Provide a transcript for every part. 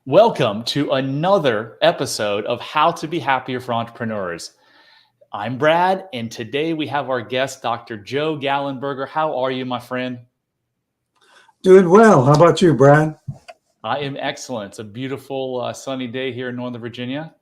Welcome to another episode of How to Be Happier for Entrepreneurs. I'm Brad, and today we have our guest, Dr. Joe Gallenberger. How are you, my friend? Doing well. How about you, Brad? I am excellent. It's a beautiful sunny day here in Northern Virginia.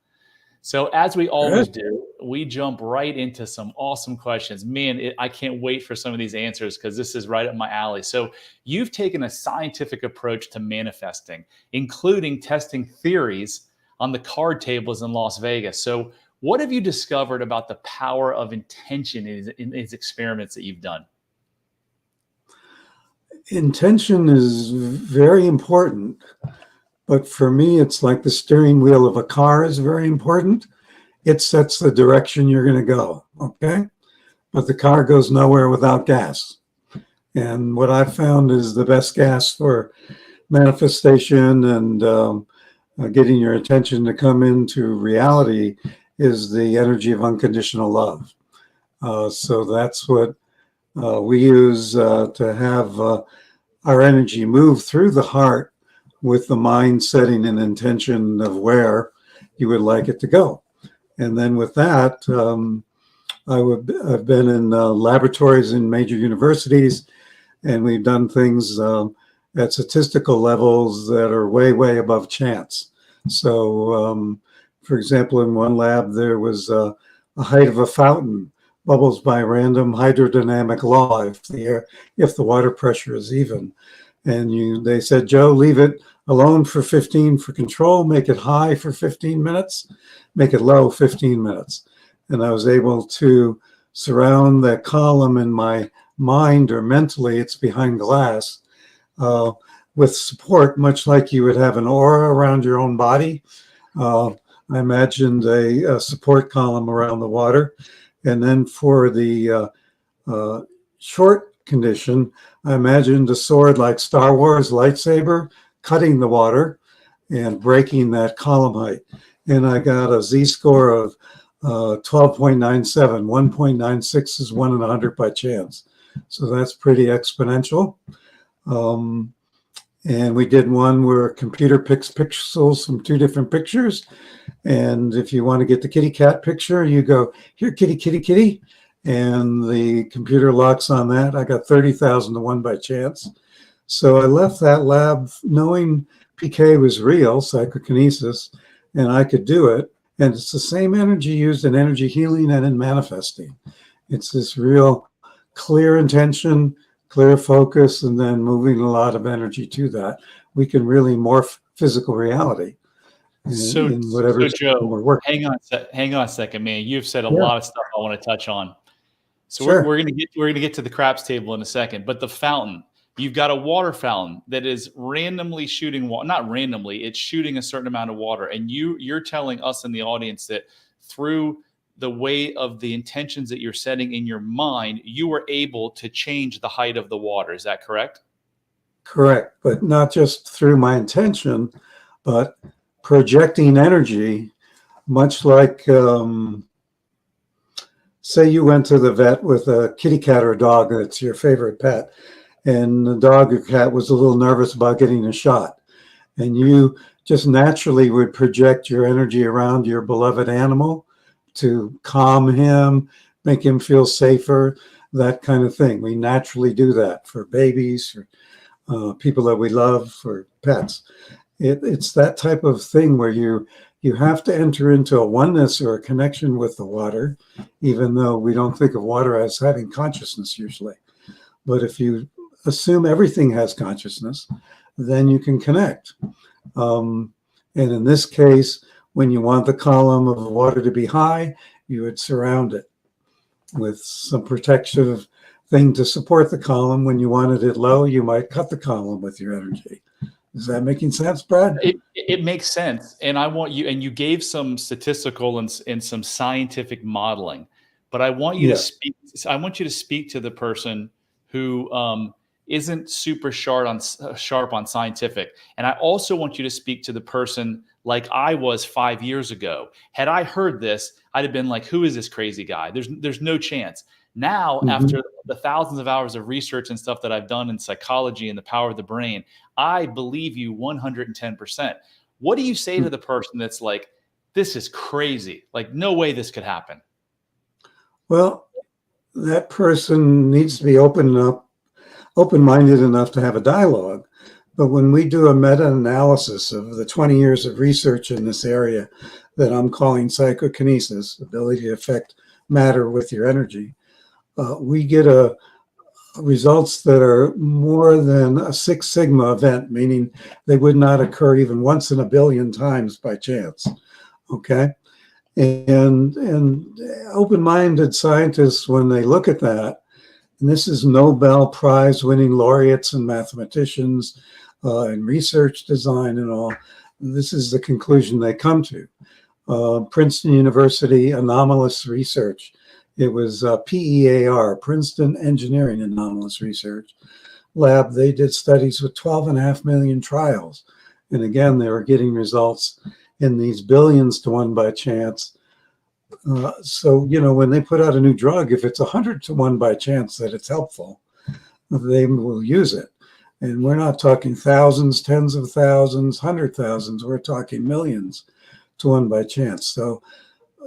So as we always Good. do, we jump right into some awesome questions. Man, I can't wait for some of these answers because this is right up my alley. So you've taken a scientific approach to manifesting, including testing theories on the card tables in Las Vegas. So what have you discovered about the power of intention in these experiments that you've done? Intention is very important, but for me, it's like the steering wheel of a car is very important. It sets the direction you're going to go, okay? But the car goes nowhere without gas. And what I've found is the best gas for manifestation and getting your attention to come into reality is the energy of unconditional love. So that's what we use to have our energy move through the heart with the mind setting an intention of where you would like it to go. And then with that, I've been in laboratories in major universities, and we've done things at statistical levels that are way, way above chance. So, for example, in one lab, there was a height of a fountain bubbles by random hydrodynamic law if the water pressure is even. And they said, Joe, leave it alone for 15 for control, make it high for 15 minutes, make it low 15 minutes. And I was able to surround that column in my mind, or mentally, it's behind glass, with support, much like you would have an aura around your own body. I imagined a support column around the water. And then for the short condition, I imagined a sword like Star Wars lightsaber cutting the water and breaking that column height. And I got a Z-score of 12.97. 1.96 is 1 in 100 by chance. So that's pretty exponential. And we did one where a computer picks pixels from 2 different pictures. And if you want to get the kitty cat picture, you go, here, kitty, kitty, kitty. And the computer locks on that. I got 30,000 to 1 by chance. So I left that lab knowing PK was real, psychokinesis, and I could do it. And it's the same energy used in energy healing and in manifesting. It's this real clear intention, clear focus, and then moving a lot of energy to that. We can really morph physical reality. So Joe, we're working. hang on a second, man. You've said a Yeah. lot of stuff I want to touch on. So Sure. we're gonna get to the craps table in a second, but the fountain. You've got a water fountain that is randomly shooting water. Not randomly, it's shooting a certain amount of water, and you're telling us in the audience that through the way of the intentions that you're setting in your mind, you were able to change the height of the water. Is that correct? Correct, but not just through my intention, but projecting energy, much like, say you went to the vet with a kitty cat or a dog that's your favorite pet, and the dog or cat was a little nervous about getting a shot. And you just naturally would project your energy around your beloved animal to calm him, make him feel safer, that kind of thing. We naturally do that for babies, for people that we love, for pets. It's that type of thing where you have to enter into a oneness or a connection with the water, even though we don't think of water as having consciousness usually. But if you assume everything has consciousness, then you can connect. And in this case, when you want the column of water to be high, you would surround it with some protective thing to support the column. When you wanted it low, you might cut the column with your energy. Is that making sense, Brad? It makes sense. And I want you, and you gave some statistical and some scientific modeling, but I want you to speak. I want you to speak to the person who isn't super sharp on scientific. And I also want you to speak to the person like I was 5 years ago. Had I heard this, I'd have been like, who is this crazy guy? There's no chance. Now, after the thousands of hours of research and stuff that I've done in psychology and the power of the brain, I believe you 110%. What do you say to the person that's like, this is crazy, like no way this could happen? Well, that person needs to be open-minded enough to have a dialogue. But when we do a meta-analysis of the 20 years of research in this area that I'm calling psychokinesis, ability to affect matter with your energy, we get results that are more than a 6 sigma event, meaning they would not occur even once in a billion times by chance. Okay. And open-minded scientists, when they look at that, and this is Nobel Prize winning laureates and mathematicians and research design and all, this is the conclusion they come to. Princeton University Anomalous Research. It was PEAR, Princeton Engineering Anomalous Research Lab. They did studies with 12.5 million trials. And again, they were getting results in these billions to 1 by chance. So, you know, when they put out a new drug, if it's 100 to 1 by chance that it's helpful, they will use it. And we're not talking thousands, tens of thousands, 100,000s. We're talking millions to 1 by chance. So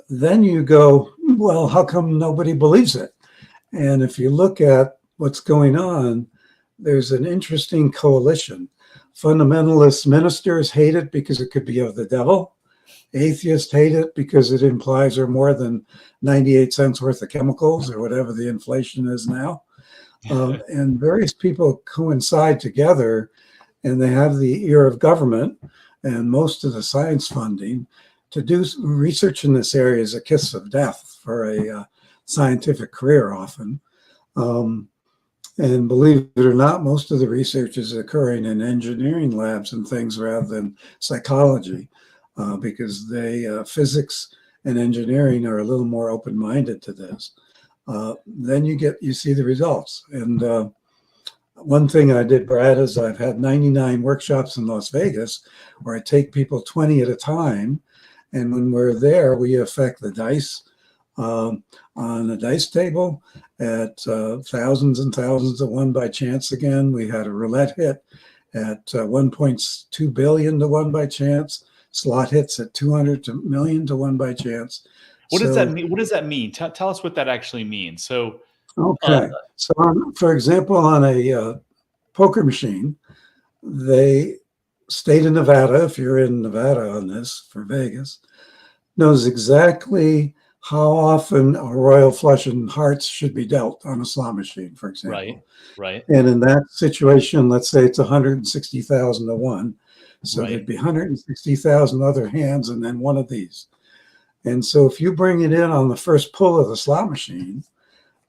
then you go, well, how come nobody believes it? And if you look at what's going on, there's an interesting coalition. Fundamentalist ministers hate it because it could be of the devil. Atheists hate it because it implies there are more than 98 cents worth of chemicals or whatever the inflation is now. And various people coincide together, and they have the ear of government and most of the science funding. To do research in this area is a kiss of death for a scientific career often. And believe it or not, most of the research is occurring in engineering labs and things rather than psychology, because physics and engineering are a little more open-minded to this. Then you see the results. And one thing I did, Brad, is I've had 99 workshops in Las Vegas where I take people 20 at a time. And when we're there, we affect the dice on a dice table at thousands and thousands of 1 by chance again. We had a roulette hit at 1.2 billion to 1 by chance. Slot hits at 200 million to 1 by chance. What does that mean? What does that mean? Tell us what that actually means. So, okay. So, for example, on a poker machine, state of Nevada, if you're in Nevada on this for Vegas, knows exactly how often a royal flush and hearts should be dealt on a slot machine, for example. Right. And in that situation, let's say it's 160,000 to 1. So there'd be 160,000 other hands and then one of these. And so if you bring it in on the first pull of the slot machine,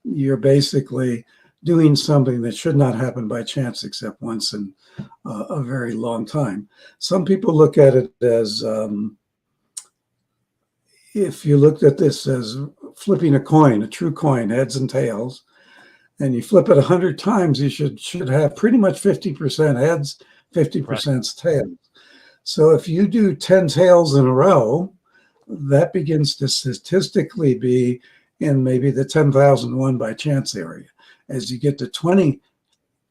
you're basically doing something that should not happen by chance except once in a very long time. Some people look at it as, if you looked at this as flipping a coin, a true coin, heads and tails, and you flip it 100 times, you should have pretty much 50% heads, 50% tails. So if you do 10 tails in a row, that begins to statistically be in maybe the 10,001 by chance area. As you get to 20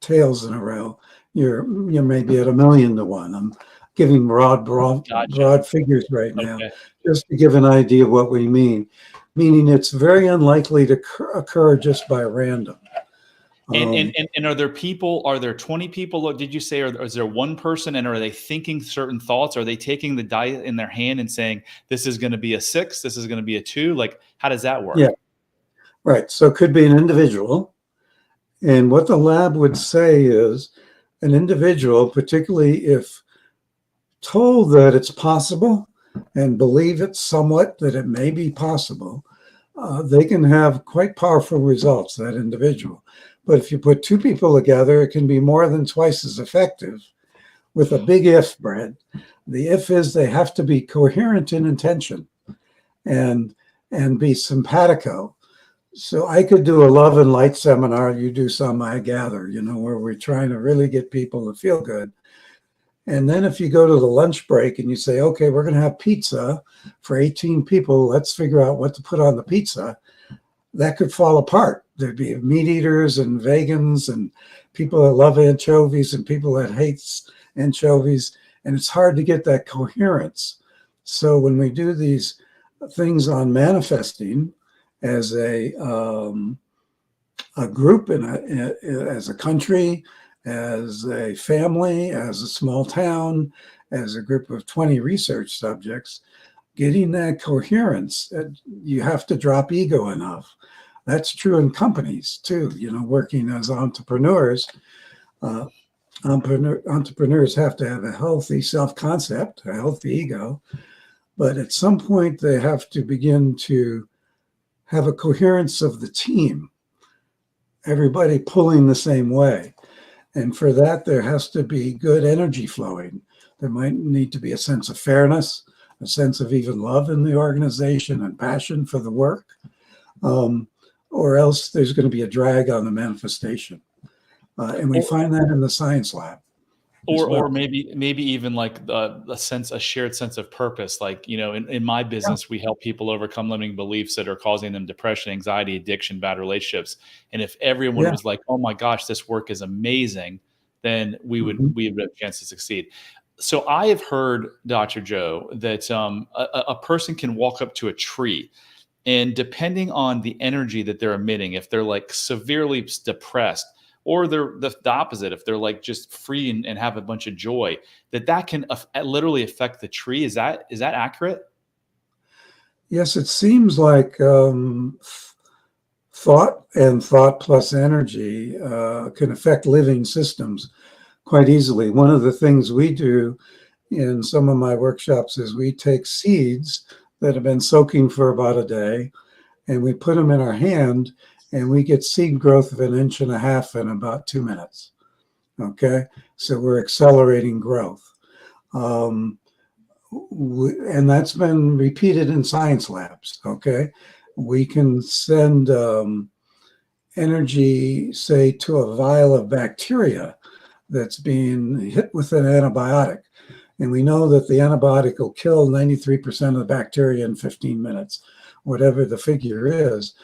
tails in a row, you're maybe at 1,000,000 to 1. I'm giving broad figures right now, just to give an idea of what we mean. Meaning it's very unlikely to occur just by random. And are there 20 people? Did you say, or is there one person, and are they thinking certain thoughts? Are they taking the die in their hand and saying, this is going to be a 6, this is going to be a 2? Like, how does that work? Yeah, right. So it could be an individual. And what the lab would say is an individual, particularly if told that it's possible and believe it somewhat that it may be possible, they can have quite powerful results, that individual. But if you put 2 people together, it can be more than twice as effective with a big if, Brad. The if is they have to be coherent in intention and be simpatico. So I could do a love and light seminar. You do some, I gather, where we're trying to really get people to feel good. And then if you go to the lunch break and you say, okay, we're going to have pizza for 18 people, let's figure out what to put on the pizza, that could fall apart. There'd be meat eaters and vegans and people that love anchovies and people that hate anchovies. And it's hard to get that coherence. So when we do these things on manifesting as a group, as a country, as a family, as a small town, as a group of 20 research subjects, getting that coherence, you have to drop ego enough. That's true in companies too. Working as entrepreneurs, entrepreneurs have to have a healthy self-concept, a healthy ego, but at some point they have to begin to have a coherence of the team, everybody pulling the same way. And for that, there has to be good energy flowing. There might need to be a sense of fairness, a sense of even love in the organization and passion for the work, or else there's going to be a drag on the manifestation. And we find that in the science lab. Or maybe even like a shared sense of purpose. Like, in my business, we help people overcome limiting beliefs that are causing them depression, anxiety, addiction, bad relationships. And if everyone was like, oh my gosh, this work is amazing, then we would have a chance to succeed. So I have heard, Dr. Joe, that a person can walk up to a tree, and depending on the energy that they're emitting, if they're like severely depressed, or they're the opposite, if they're like just free and have a bunch of joy, that can literally affect the tree. Is that accurate? Yes, it seems like thought and thought plus energy can affect living systems quite easily. One of the things we do in some of my workshops is we take seeds that have been soaking for about a day, and we put them in our hand, and we get seed growth of 1.5 inches in about 2 minutes. Okay, so we're accelerating growth. And that's been repeated in science labs. Okay, we can send energy, say, to a vial of bacteria that's being hit with an antibiotic. And we know that the antibiotic will kill 93% of the bacteria in 15 minutes, whatever the figure is.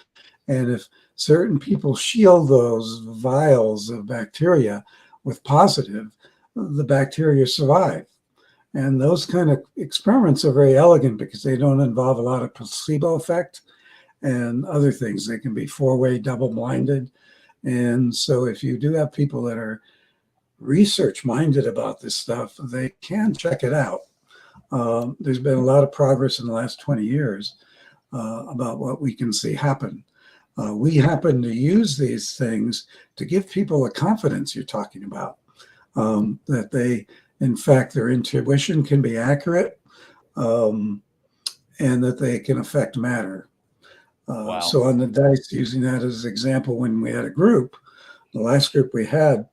And if certain people shield those vials of bacteria with positive, the bacteria survive. And those kind of experiments are very elegant because they don't involve a lot of placebo effect and other things. They can be 4-way double-blinded. And so if you do have people that are research-minded about this stuff, they can check it out. There's been a lot of progress in the last 20 years about what we can see happen. We happen to use these things to give people the confidence you're talking about, that they, in fact, their intuition can be accurate, and that they can affect matter. Wow. So on the dice, using that as an example, when we had a group, the last group we had,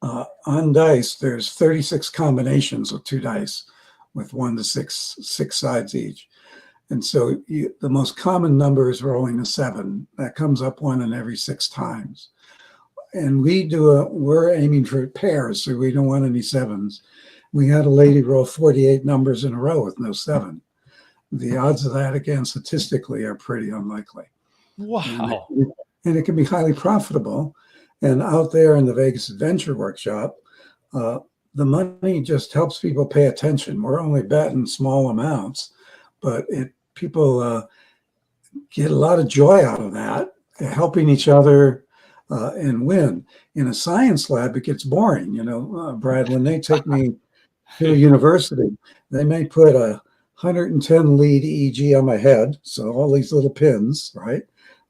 on dice, there's 36 combinations of 2 dice with 1 to 6 sides each. And so the most common number is rolling a 7. That comes up 1 in every 6 times. And we're aiming for pairs, so we don't want any 7s. We had a lady roll 48 numbers in a row with no 7. The odds of that, again, statistically, are pretty unlikely. Wow. And it can be highly profitable. And out there in the Vegas Adventure Workshop, the money just helps people pay attention. We're only betting small amounts, but people get a lot of joy out of that, helping each other and win. In a science lab, it gets boring. Brad, when they take me to a university, they may put a 110 lead EEG on my head. So all these little pins, right?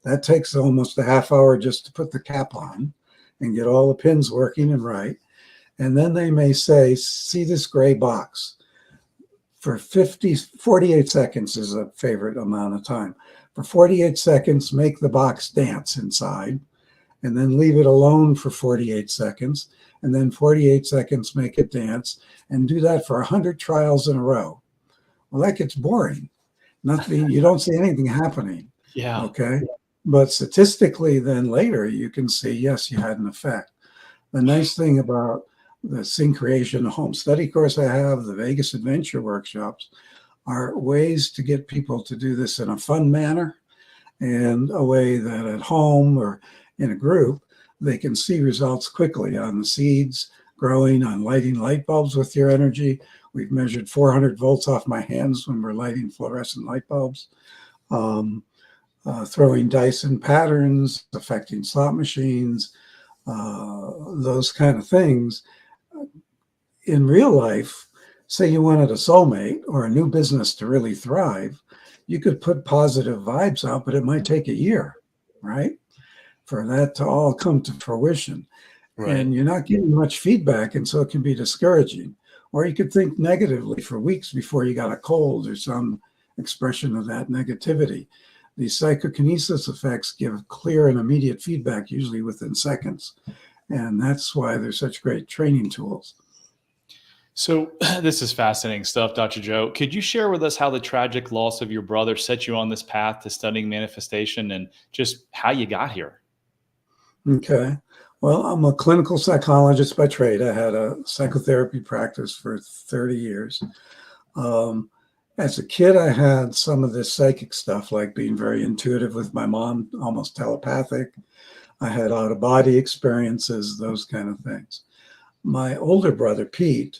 That takes almost a half hour just to put the cap on and get all the pins working and right. And then they may say, see this gray box. For 48 seconds is a favorite amount of time. For 48 seconds, make the box dance inside, and then leave it alone for 48 seconds. And then 48 seconds, make it dance, and do that for 100 trials in a row. Well, that gets boring. You don't see anything happening. Yeah. Okay. But statistically, then later you can see, yes, you had an effect. The nice thing about the SyncCreation home study course I have, the Vegas Adventure workshops, are ways to get people to do this in a fun manner, and a way that at home or in a group, they can see results quickly on the seeds, growing on lighting light bulbs with your energy. We've measured 400 volts off my hands when we're lighting fluorescent light bulbs. Throwing dice in patterns, affecting slot machines, those kind of things. In real life, say you wanted a soulmate or a new business to really thrive, you could put positive vibes out, but it might take a year, right, for that to all come to fruition. Right. And you're not getting much feedback, and so it can be discouraging. Or you could think negatively for weeks before you got a cold or some expression of that negativity. These psychokinesis effects give clear and immediate feedback, usually within seconds. And that's why they're such great training tools. So this is fascinating stuff, Dr. Joe. Could you share with us how the tragic loss of your brother set you on this path to studying manifestation and just how you got here? Okay. Well, I'm a clinical psychologist by trade. I had a psychotherapy practice for 30 years. As a kid, I had some of this psychic stuff, like being very intuitive with my mom, almost telepathic. I had out-of-body experiences, those kind of things. My older brother, Pete,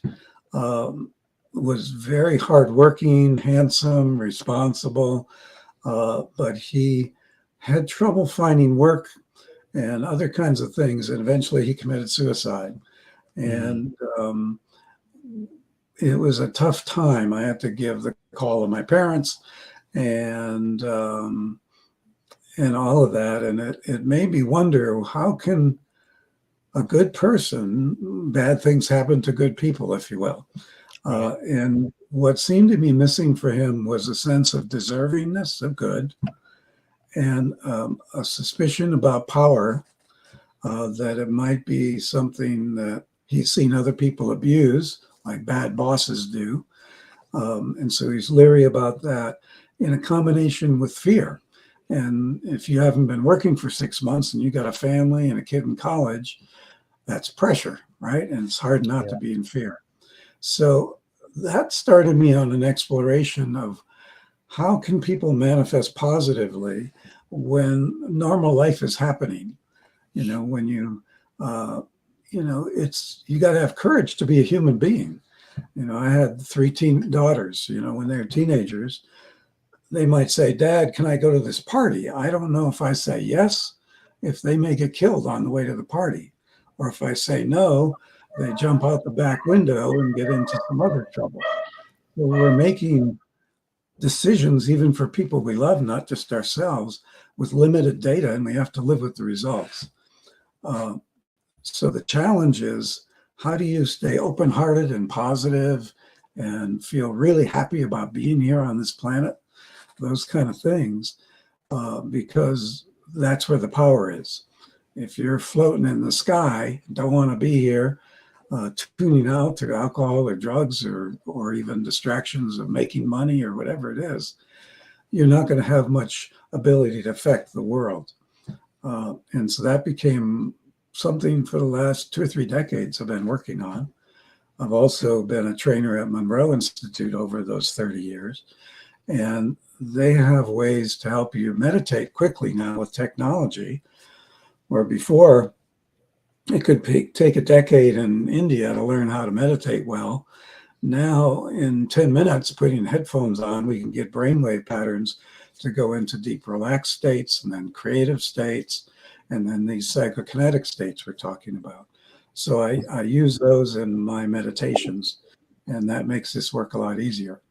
was very hardworking, handsome, responsible, but he had trouble finding work and other kinds of things. And eventually he committed suicide. And it was a tough time. I had to give the call of my parents and all of that. And it made me wonder, how can a good person, bad things happen to good people, if you will. And what seemed to be missing for him was a sense of deservingness of good and a suspicion about power, that it might be something that he's seen other people abuse, like bad bosses do. And so he's leery about that, in a combination with fear. And if you haven't been working for 6 months and you got a family and a kid in college, that's pressure, right? And it's hard not to be in fear. So that started me on an exploration of how can people manifest positively when normal life is happening. When you got to have courage to be a human being. I had 3 teen daughters. When they were teenagers, they might say, "Dad, can I go to this party?" I don't know if I say yes, if they may get killed on the way to the party. Or if I say no, they jump out the back window and get into some other trouble. So we're making decisions, even for people we love, not just ourselves, with limited data, and we have to live with the results. So the challenge is, how do you stay open-hearted and positive and feel really happy about being here on this planet? Those kind of things, because that's where the power is. If you're floating in the sky, don't want to be here, tuning out to alcohol or drugs or even distractions of making money or whatever it is, you're not going to have much ability to affect the world. And so that became something for the last 2 or 3 decades I've been working on. I've also been a trainer at Monroe Institute over those 30 years. And they have ways to help you meditate quickly now with technology, where before it could take a decade in India to learn how to meditate well. Now, in 10 minutes, putting headphones on, we can get brainwave patterns to go into deep relaxed states, and then creative states, and then these psychokinetic states we're talking about. So I use those in my meditations, and that makes this work a lot easier.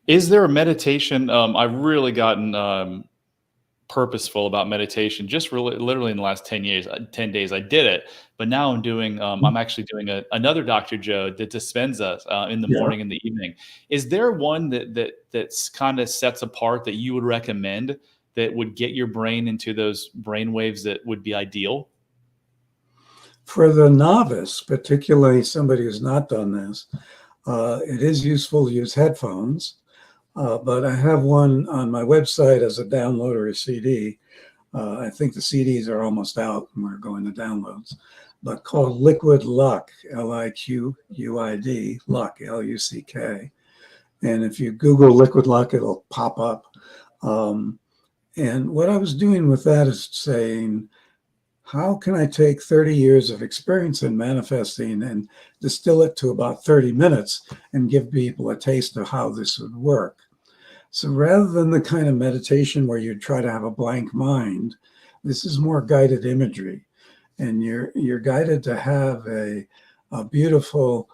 Is there a meditation? I've really gotten purposeful about meditation just literally in the last 10 days. I did it, but now I'm actually doing another Dr. Joe Dispenza in the morning and the evening. Is there one that's kind of sets apart that you would recommend that would get your brain into those brain waves that would be ideal? For the novice, particularly somebody who's not done this, it is useful to use headphones. But I have one on my website as a download or a CD. I think the CDs are almost out and we're going to downloads, but called Liquid Luck, Liquid, Luck, Luck. And if you Google Liquid Luck, it'll pop up. And what I was doing with that is saying, how can I take 30 years of experience in manifesting and distill it to about 30 minutes and give people a taste of how this would work? So rather than the kind of meditation where you try to have a blank mind, this is more guided imagery. And you're guided to have a beautiful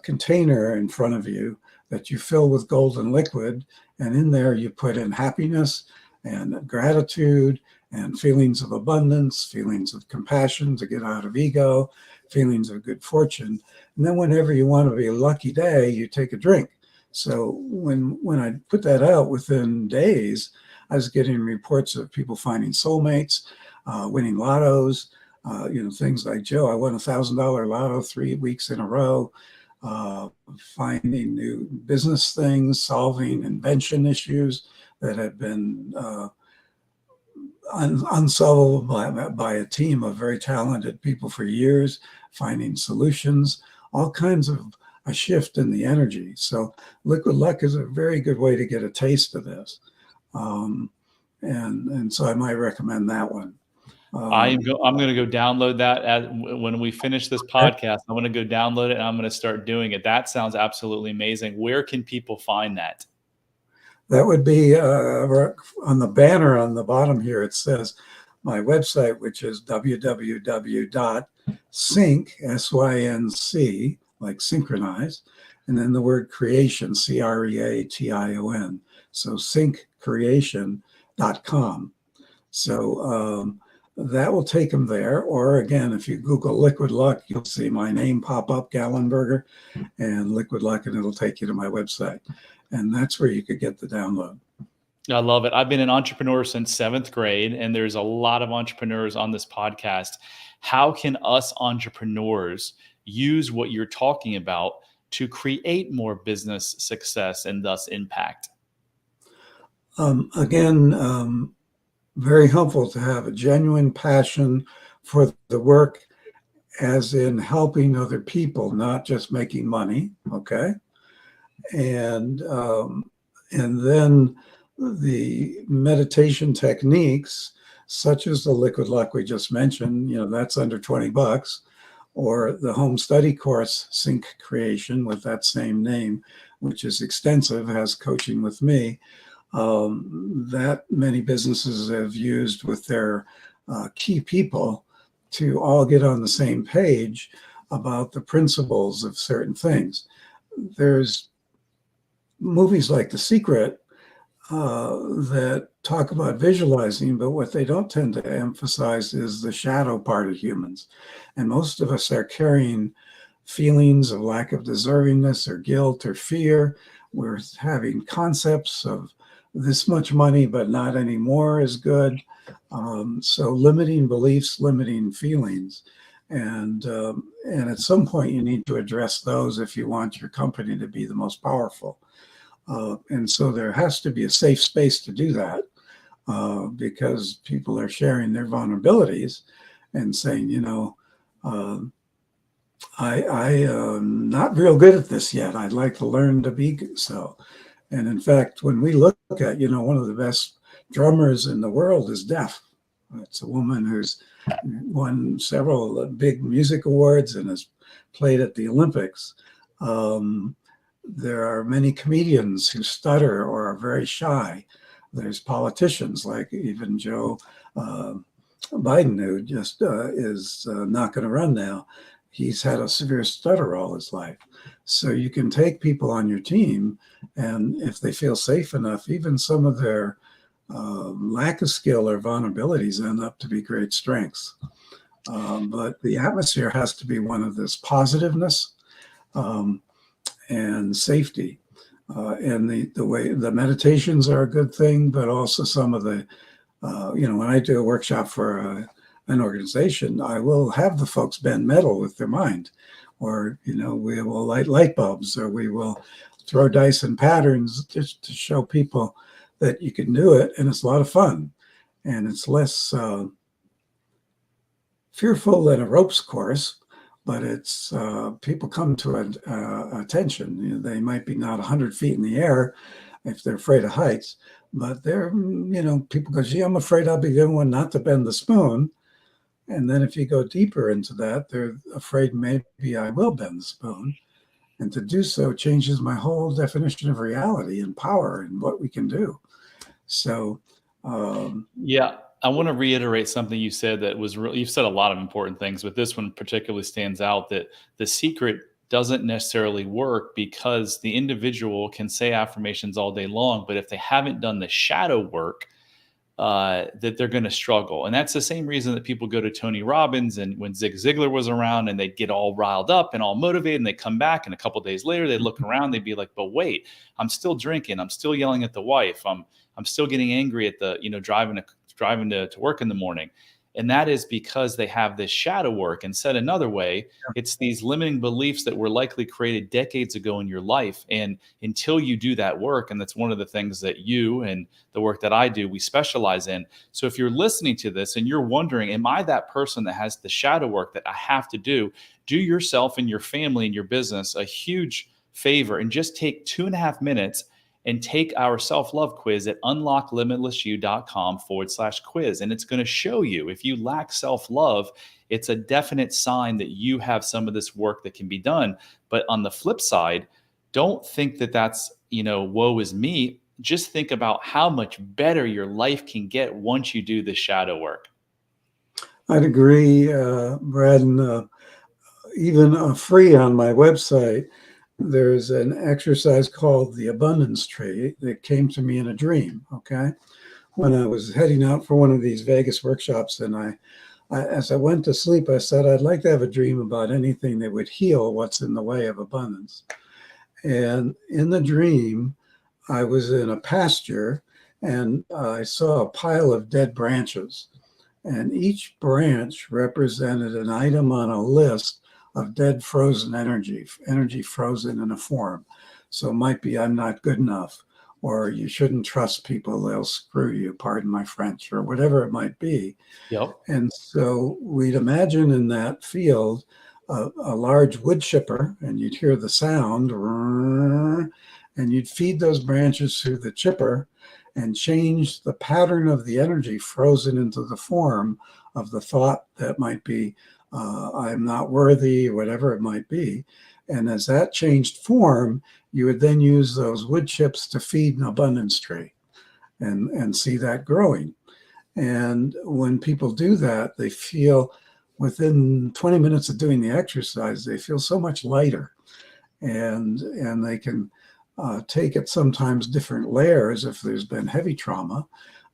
container in front of you that you fill with golden liquid. And in there you put in happiness and gratitude and feelings of abundance, feelings of compassion to get out of ego, feelings of good fortune. And then whenever you want to be a lucky day, you take a drink. So when I put that out within days, I was getting reports of people finding soulmates, winning lottos, things like, Joe, I won $1,000 lotto 3 weeks in a row, finding new business things, solving invention issues that have been unsolvable by a team of very talented people for years, finding solutions, all kinds of a shift in the energy. So liquid luck is a very good way to get a taste of this. And so I might recommend that one. I'm going to go download that when we finish this podcast. I'm going to go download it and I'm going to start doing it. That sounds absolutely amazing. Where can people find that? That would be on the banner on the bottom here. It says my website, which is www.sync, S-Y-N-C, like synchronize, and then the word creation, C-R-E-A-T-I-O-N. So syncreation.com. So that will take them there. Or again, if you Google Liquid Luck, you'll see my name pop up, Gallenberger, and Liquid Luck, and it'll take you to my website. And that's where you could get the download. I love it. I've been an entrepreneur since 7th grade, and there's a lot of entrepreneurs on this podcast. How can us entrepreneurs use what you're talking about to create more business success and thus impact? Very helpful to have a genuine passion for the work, as in helping other people, not just making money. Okay. And then the meditation techniques, such as the liquid luck we just mentioned, that's under $20, or the home study course, SyncCreation, with that same name, which is extensive, has coaching with me, that many businesses have used with their key people to all get on the same page about the principles of certain things. There's movies like The Secret that talk about visualizing, but what they don't tend to emphasize is the shadow part of humans. And most of us are carrying feelings of lack of deservingness or guilt or fear. We're having concepts of this much money, but not anymore is good. So limiting beliefs, limiting feelings. And at some point you need to address those if you want your company to be the most powerful. And so there has to be a safe space to do that, because people are sharing their vulnerabilities and saying, I'm not real good at this yet. I'd like to learn to be so. And in fact, when we look at, one of the best drummers in the world is deaf. It's a woman who's won several big music awards and has played at the Olympics. There are many comedians who stutter or are very shy. There's politicians like even Joe Biden, who just is not going to run now. He's had a severe stutter all his life. So you can take people on your team, and if they feel safe enough, even some of their lack of skill or vulnerabilities end up to be great strengths. But the atmosphere has to be one of this positiveness and safety. And the way the meditations are a good thing, but also some of the, when I do a workshop for an organization, I will have the folks bend metal with their mind, or, we will light light bulbs, or we will throw dice and patterns just to show people that you can do it. And it's a lot of fun, and it's less fearful than a ropes course, but it's people come to attention. They might be not 100 feet in the air if they're afraid of heights, but they're, people go, gee, I'm afraid I'll be the one not to bend the spoon. And then if you go deeper into that, they're afraid maybe I will bend the spoon. And to do so changes my whole definition of reality and power and what we can do. So, yeah, I want to reiterate something you said that was really, you've said a lot of important things, but this one particularly stands out, that the secret doesn't necessarily work because the individual can say affirmations all day long, but if they haven't done the shadow work, that they're going to struggle. And that's the same reason that people go to Tony Robbins and when Zig Ziglar was around and they'd get all riled up and all motivated and they come back and a couple of days later they look around, they'd be like, but wait, I'm still drinking. I'm still yelling at the wife. I'm still getting angry at the, driving to work in the morning. And that is because they have this shadow work. And said another way, it's these limiting beliefs that were likely created decades ago in your life. And until you do that work, and that's one of the things that you and the work that I do, we specialize in. So if you're listening to this and you're wondering, am I that person that has the shadow work that I have to do yourself and your family and your business a huge favor and just take 2.5 minutes and take our self-love quiz at unlocklimitlessyou.com/quiz. And it's going to show you if you lack self-love, it's a definite sign that you have some of this work that can be done. But on the flip side, don't think that that's, woe is me. Just think about how much better your life can get once you do the shadow work. I'd agree, Brad, and even free on my website, there's an exercise called the abundance tree that came to me in a dream. Okay. When I was heading out for one of these Vegas workshops, and I as I went to sleep, I said, I'd like to have a dream about anything that would heal what's in the way of abundance. And in the dream, I was in a pasture and I saw a pile of dead branches, and each branch represented an item on a list of dead frozen energy frozen in a form. So it might be, I'm not good enough, or you shouldn't trust people, they'll screw you, pardon my French, or whatever it might be. Yep. And so we'd imagine in that field a large wood chipper, and you'd hear the sound, and you'd feed those branches through the chipper and change the pattern of the energy frozen into the form of the thought that might be, I'm not worthy, or whatever it might be. And as that changed form, you would then use those wood chips to feed an abundance tree and see that growing. And when people do that, they feel within 20 minutes of doing the exercise, they feel so much lighter. And they can take it sometimes different layers if there's been heavy trauma.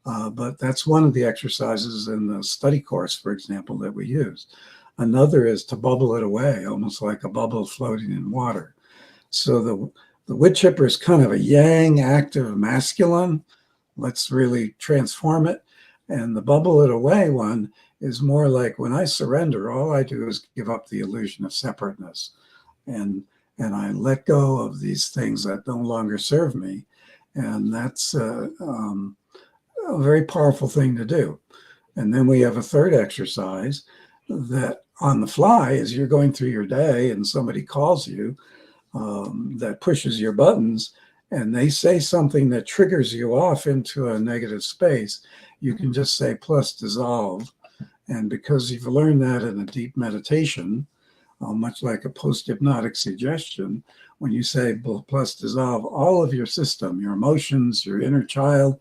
But that's one of the exercises in the study course, for example, that we use. Another is to bubble it away, almost like a bubble floating in water. So the wood chipper is kind of a yang, active, masculine. Let's really transform it. And the bubble it away one is more like, when I surrender, all I do is give up the illusion of separateness. And I let go of these things that no longer serve me. And that's a very powerful thing to do. And then we have a third exercise that on the fly, as you're going through your day and somebody calls you that pushes your buttons and they say something that triggers you off into a negative space, you can just say plus dissolve. And because you've learned that in a deep meditation, much like a post-hypnotic suggestion, when you say plus dissolve, all of your system, your emotions, your inner child,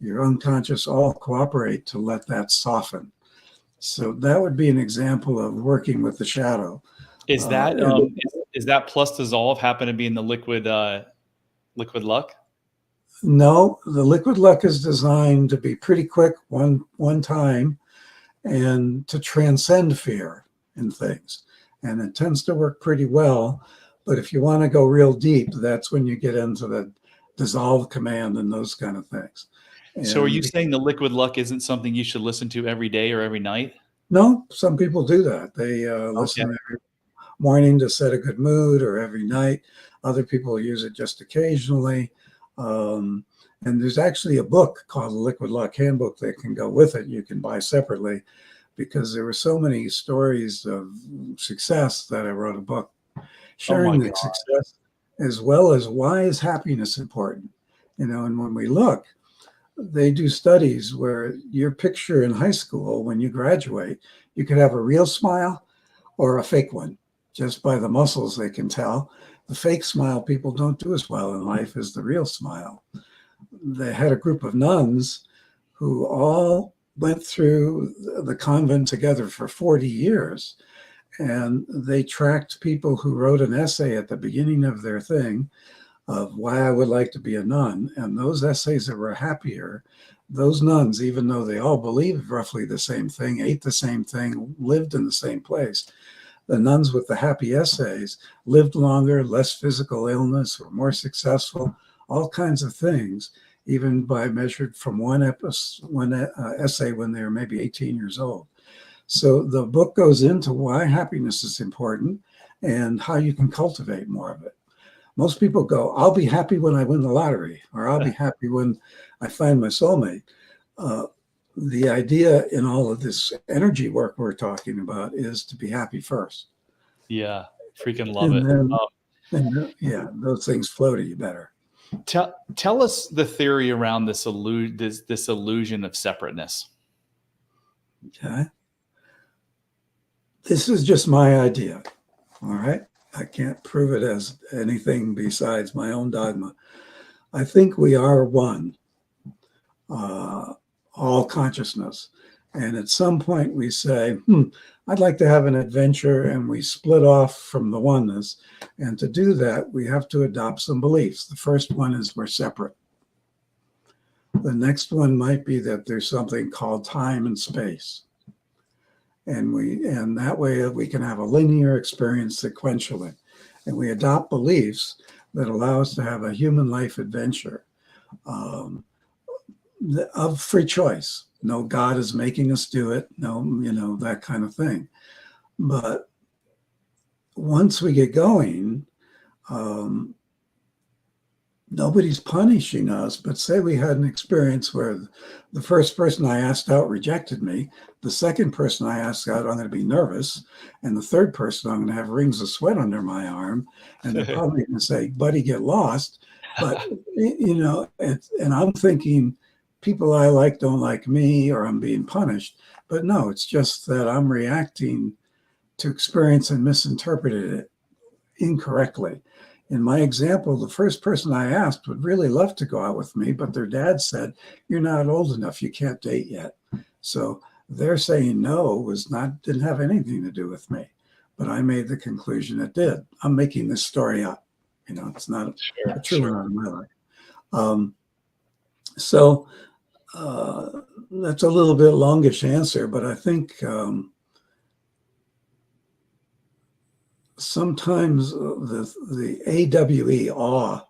your unconscious, all cooperate to let that soften. So that would be an example of working with the shadow. Is that is that plus dissolve happen to be in the liquid luck? No, the liquid luck is designed to be pretty quick, one time, and to transcend fear in things. And it tends to work pretty well. But if you want to go real deep, that's when you get into the dissolve command and those kind of things. And so are you saying the liquid luck isn't something you should listen to every day or every night? No, some people do that. They listen every morning to set a good mood, or every night. Other people use it just occasionally. And there's actually a book called the Liquid Luck Handbook that can go with it. You can buy separately, because there were so many stories of success that I wrote a book sharing the success, as well as why is happiness important. And when we look, they do studies where your picture in high school, when you graduate, You could have a real smile or a fake one. Just by the muscles, they can tell. The fake smile people don't do as well in life as the real smile. They had a group of nuns who all went through the convent together for 40 years. And they tracked people who wrote an essay at the beginning of their thing of why I would like to be a nun. And those essays that were happier, those nuns, even though they all believed roughly the same thing, ate the same thing, lived in the same place, the nuns with the happy essays lived longer, less physical illness, were more successful, all kinds of things, even by measured from one essay when they were maybe 18 years old. So the book goes into why happiness is important and how you can cultivate more of it. Most people go, I'll be happy when I win the lottery, or I'll be happy when I find my soulmate. The idea in all of this energy work we're talking about is to be happy first. Yeah, freaking love and it. Then, yeah, those things flow to you better. Tell us the theory around this illusion of separateness. Okay. This is just my idea. All right. I can't prove it as anything besides my own dogma. I think we are one, all consciousness. And at some point we say, I'd like to have an adventure, and we split off from the oneness. And to do that, we have to adopt some beliefs. The first one is we're separate. The next one might be that there's something called time and space. And that way we can have a linear experience sequentially. And we adopt beliefs that allow us to have a human life adventure of free choice. No, God is making us do it. No, that kind of thing. But once we get going, nobody's punishing us. But say we had an experience where the first person I asked out rejected me. The second person I asked out, I'm going to be nervous. And the third person, I'm going to have rings of sweat under my arm. And they're probably going to say, buddy, get lost. But, and I'm thinking people I like don't like me, or I'm being punished. But no, it's just that I'm reacting to experience and misinterpreted it incorrectly. In my example, the first person I asked would really love to go out with me, but their dad said, you're not old enough, you can't date yet. So their saying no didn't have anything to do with me, but I made the conclusion it did. I'm making this story up. It's not a true one in my life. So that's a little bit longish answer, but I think sometimes the AWE, awe,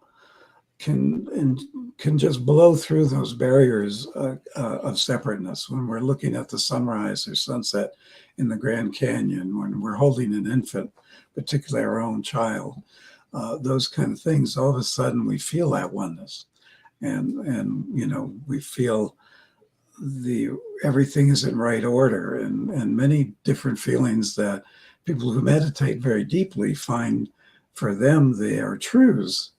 can just blow through those barriers of separateness when we're looking at the sunrise or sunset in the Grand Canyon, when we're holding an infant, particularly our own child, those kind of things. All of a sudden we feel that oneness, and we feel everything is in right order, and many different feelings that people who meditate very deeply find for them they are truths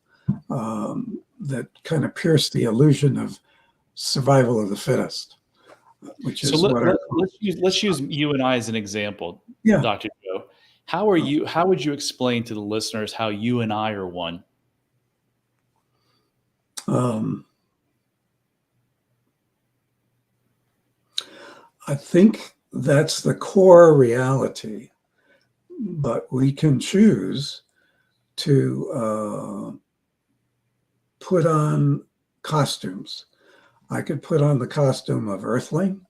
that kind of pierce the illusion of survival of the fittest, which is let's use you and I as an example. Yeah. Dr. Joe, how would you explain to the listeners how you and I are one? I think that's the core reality, but we can choose to put on costumes. I could put on the costume of Earthling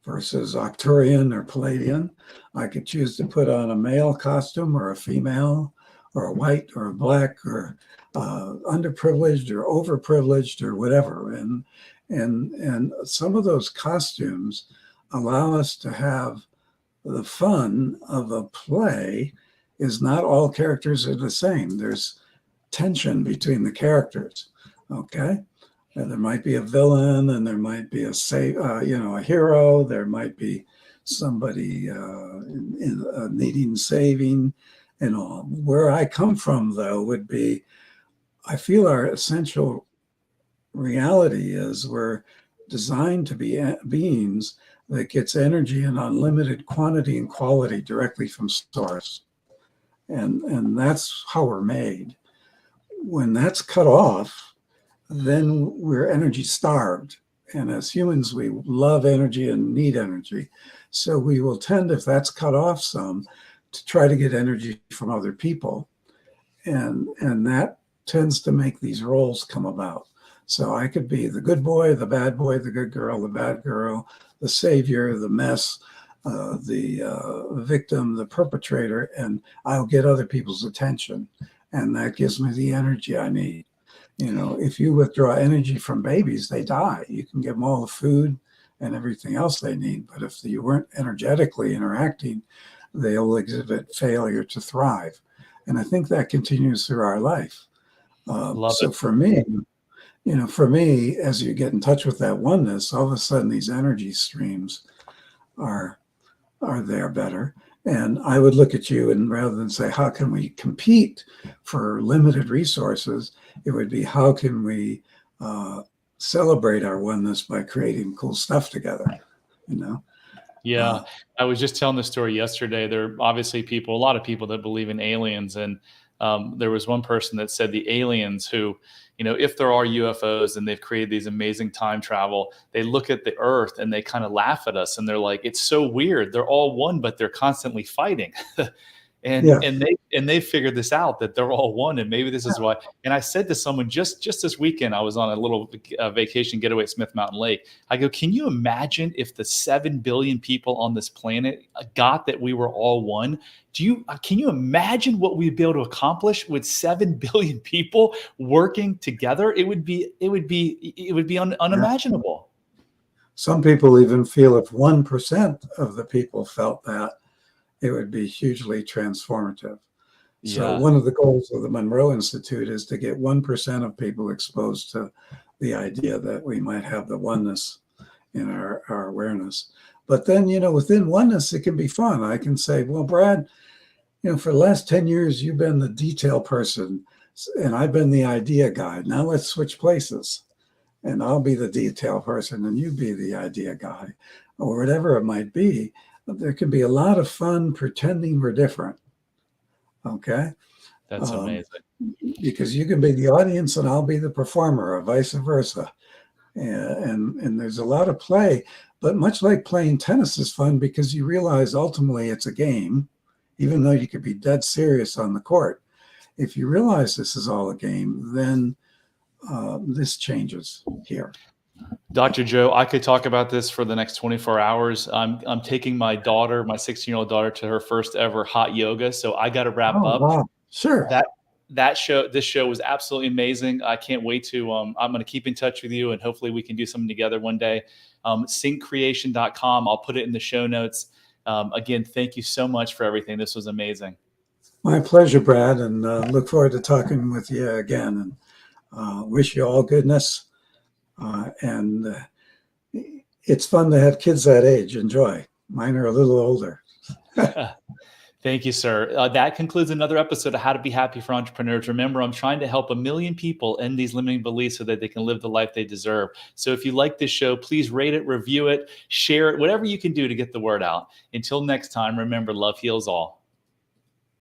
versus Arcturian or Palladian. I could choose to put on a male costume or a female, or a white or a black, or underprivileged or overprivileged or whatever. And some of those costumes allow us to have the fun of a play. Is not all characters are the same. There's tension between the characters. Okay. And there might be a villain, and there might be a hero. There might be somebody needing saving and all. Where I come from, though, would be, I feel our essential reality is we're designed to be beings that gets energy in unlimited quantity and quality directly from source. And that's how we're made. When that's cut off, then we're energy starved. And as humans, we love energy and need energy. So we will tend, if that's cut off some, to try to get energy from other people. And that tends to make these roles come about. So I could be the good boy, the good girl, the bad girl, the savior, the mess, the victim, the perpetrator, and I'll get other people's attention. And that gives me the energy I need. You know, if you withdraw energy from babies, they die. You can give them all the food and everything else they need. But if you weren't energetically interacting, they'll exhibit failure to thrive. And I think that continues through our life. So for me, as you get in touch with that oneness, all of a sudden these energy streams are there better. And I would look at you, and rather than say, how can we compete for limited resources, it would be, how can we celebrate our oneness by creating cool stuff together, you know? Yeah, I was just telling the story yesterday. There are obviously a lot of people that believe in aliens. And there was one person that said the aliens who, if there are UFOs and they've created these amazing time travel, they look at the Earth and they kind of laugh at us and they're like, it's so weird. They're all one, but they're constantly fighting. And they figured this out, that they're all one, and maybe this is why. And I said to someone just this weekend, I was on a little vacation getaway at Smith Mountain Lake. I go, can you imagine if the 7 billion people on this planet got that we were all one? Can you imagine what we'd be able to accomplish with 7 billion people working together? It would be unimaginable. Some people even feel if 1% of the people felt that, it would be hugely transformative. So one of the goals of the Monroe Institute is to get 1% of people exposed to the idea that we might have the oneness in our awareness. But then, within oneness, it can be fun. I can say, well, Brad, for the last 10 years, you've been the detail person and I've been the idea guy. Now let's switch places, and I'll be the detail person and you be the idea guy, or whatever it might be. There can be a lot of fun pretending we're different. Okay. That's amazing. Because you can be the audience and I'll be the performer, or vice versa. And there's a lot of play, but much like playing tennis is fun because you realize ultimately it's a game, even though you could be dead serious on the court. If you realize this is all a game, then this changes here. Dr. Joe, I could talk about this for the next 24 hours. I'm taking my daughter, my 16-year-old daughter, to her first ever hot yoga. So I got to wrap up. Wow. Sure. This show was absolutely amazing. I can't wait to, I'm going to keep in touch with you, and hopefully we can do something together one day. SyncCreation.com. I'll put it in the show notes. Again, thank you so much for everything. This was amazing. My pleasure, Brad. And look forward to talking with you again, and wish you all goodness. And it's fun to have kids that age. Enjoy. Mine are a little older. Thank you, sir. That concludes another episode of How to Be Happy for Entrepreneurs. Remember, I'm trying to help 1 million people end these limiting beliefs so that they can live the life they deserve. So if you like this show, please rate it, review it, share it, whatever you can do to get the word out. Until next time, remember, love heals all.